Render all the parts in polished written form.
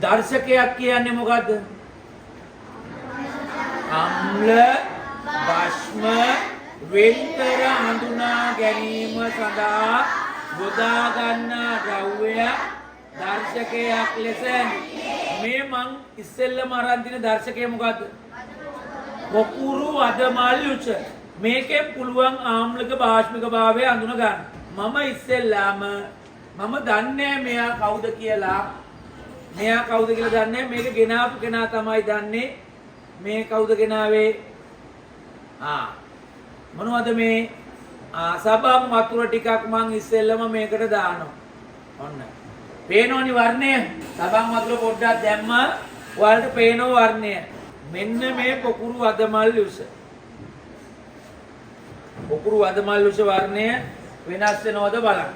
දර්ශකයක් කියන්නේ මොකද්ද? අම්ල භස්ම වෙන්කර හඳුනා ගැනීම සඳහා යොදා ගන්නා ද්‍රව්‍ය දර්ශකයක් ලෙස මේ මං ඉස්සෙල්ලම අරන් දින දර්ශකය මොකද්ද? පොකුරු වදමල් යුෂ. මේකෙන් පුළුවන් ආම්ලික භාෂ්මික භාවය අඳුන ගන්න. මම ඉස්සෙල්ලාම මම දන්නේ මෙයා කවුද කියලා. මෙයා කවුද කියලා දන්නේ මේක ගෙනාපු කෙනා තමයි දන්නේ. මේ කවුද ගෙනාවේ? මොනවද මේ? සබම් වතුර ටිකක් මං ඉස්සෙල්ලම මේකට දානවා. ඔන්න. පේනෝනි වර්ණය. සබම් වතුර පොඩ්ඩක් දැම්ම ඔයාලට පේනෝ වර්ණය. මෙන්න මේ පොකුරු වදමල් යුෂ. පොකුරු වදමල් යුෂ වර්ණය වෙනස් වෙනවද බලන්න.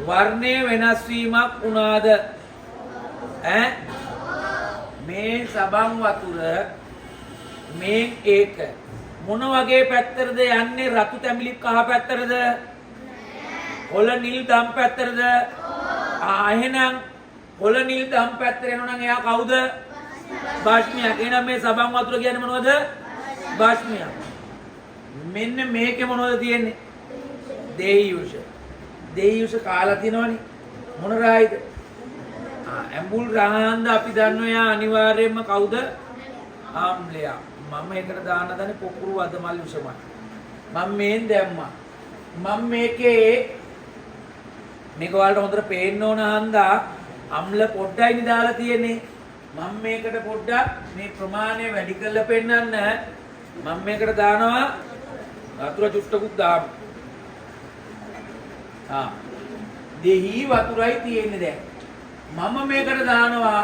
වර්ණයේ වෙනස් වීමක් වුණාද? මේ සබන් වතුර මේ ඒක මොන වගේ පැත්තටද යන්නේ? රතු තැඹිලි කහ පැත්තටද? කොළ නිල් දම් පැත්තටද? එහෙනම් කොළ නිල් දම් පැත්තට එනවනම් එයා කවුද? භාෂ්මයක්. එහෙනම් මේ සබන් වතුර කියන්නේ මොනවද? භාෂ්මයක්. මෙන්න මේකේ මොනවද තියෙන්නේ? දේහියුෂ. දේහියුෂ කාලා තිනවනේ. මොන රායිද? ඇඹුල් රාහන්ද අපි දන්නවා යා අනිවාර්යයෙන්ම කවුද? ආම්ලයා. මම එකට දාන්න දන්නේ පොකුරු වදමල් යුෂමයි. මම මේන් දැම්මා. මම මේකේ මේක වලට හොඳට පේන්න ඕන හන්දා අම්ල පොඩ්ඩයිනි දාලා තියෙන්නේ. මම මේකට පොඩ්ඩක් මේ ප්‍රමාණය වැඩි කරලා පෙන්නන්න මම මේකට දානවා වතුර චුට්ටකුත් දාමු. දෙහි වතුරයි තියෙන්නේ දැන්. මම මේකට දානවා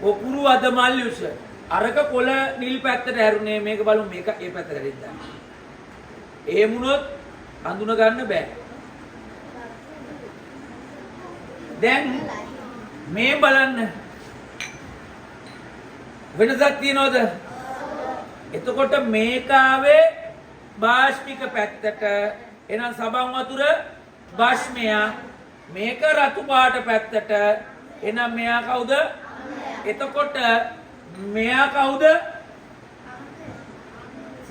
පොකුරු වදමල් යුෂ. අරක කොළ නිල් පැත්තට හැරුනේ. මේක බලමු මේක ඒ පැත්තට රිද්දා. එහෙම වුණොත් අඳුන ගන්න බෑ. දැන් මේ බලන්න වෙනසක් තියනවද? එතකොට මේකාවේ භාෂ්මික පැත්තට එහෙනම් සබන් වතුර භාෂ්මය. මේක රතු පාට පැත්තට එහෙනම් මෙයා කවුද? එතකොට මෙයා කවුද?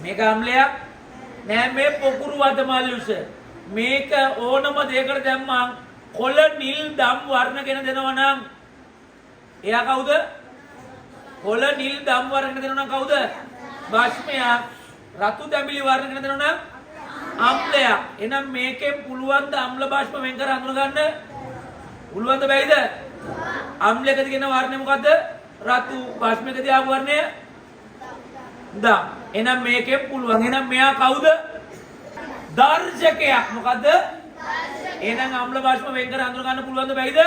මේක අම්ලයක් නෑ. මේ පොකුරු වදමල් යුෂ. මේක ඕනම දෙයකට දැම්මම කොළ නිල් දම් වර්ණගෙන දෙනවා නම් එයා කවුද? කොළ නිල් දම් වර්ණගෙන දෙනවා නම් කවුද? භාෂ්මයක්. රතු තැඹිලි වර්ණගෙන දෙනවා නම් අම්ලයක්. එහෙනම් මේකෙන් පුළුවන් ද අම්ල භාෂ්ම වෙන් කර හඳුන ගන්න? පුළුවන් ද බැයිද? අම්ලයකදී කියන වර්ණය මොකද්ද? රතු. භාෂ්මයකදී ආපු වර්ණය දම්. එහෙනම් මේකෙන් පුළුවන්. එහෙනම් මෙයා කවුද? දර්ශකයක්. මොකද්ද? එහෙනම් අම්ල භාෂ්ම වෙන් කර හඳුන ගන්න පුළුවන් ද බැයිද?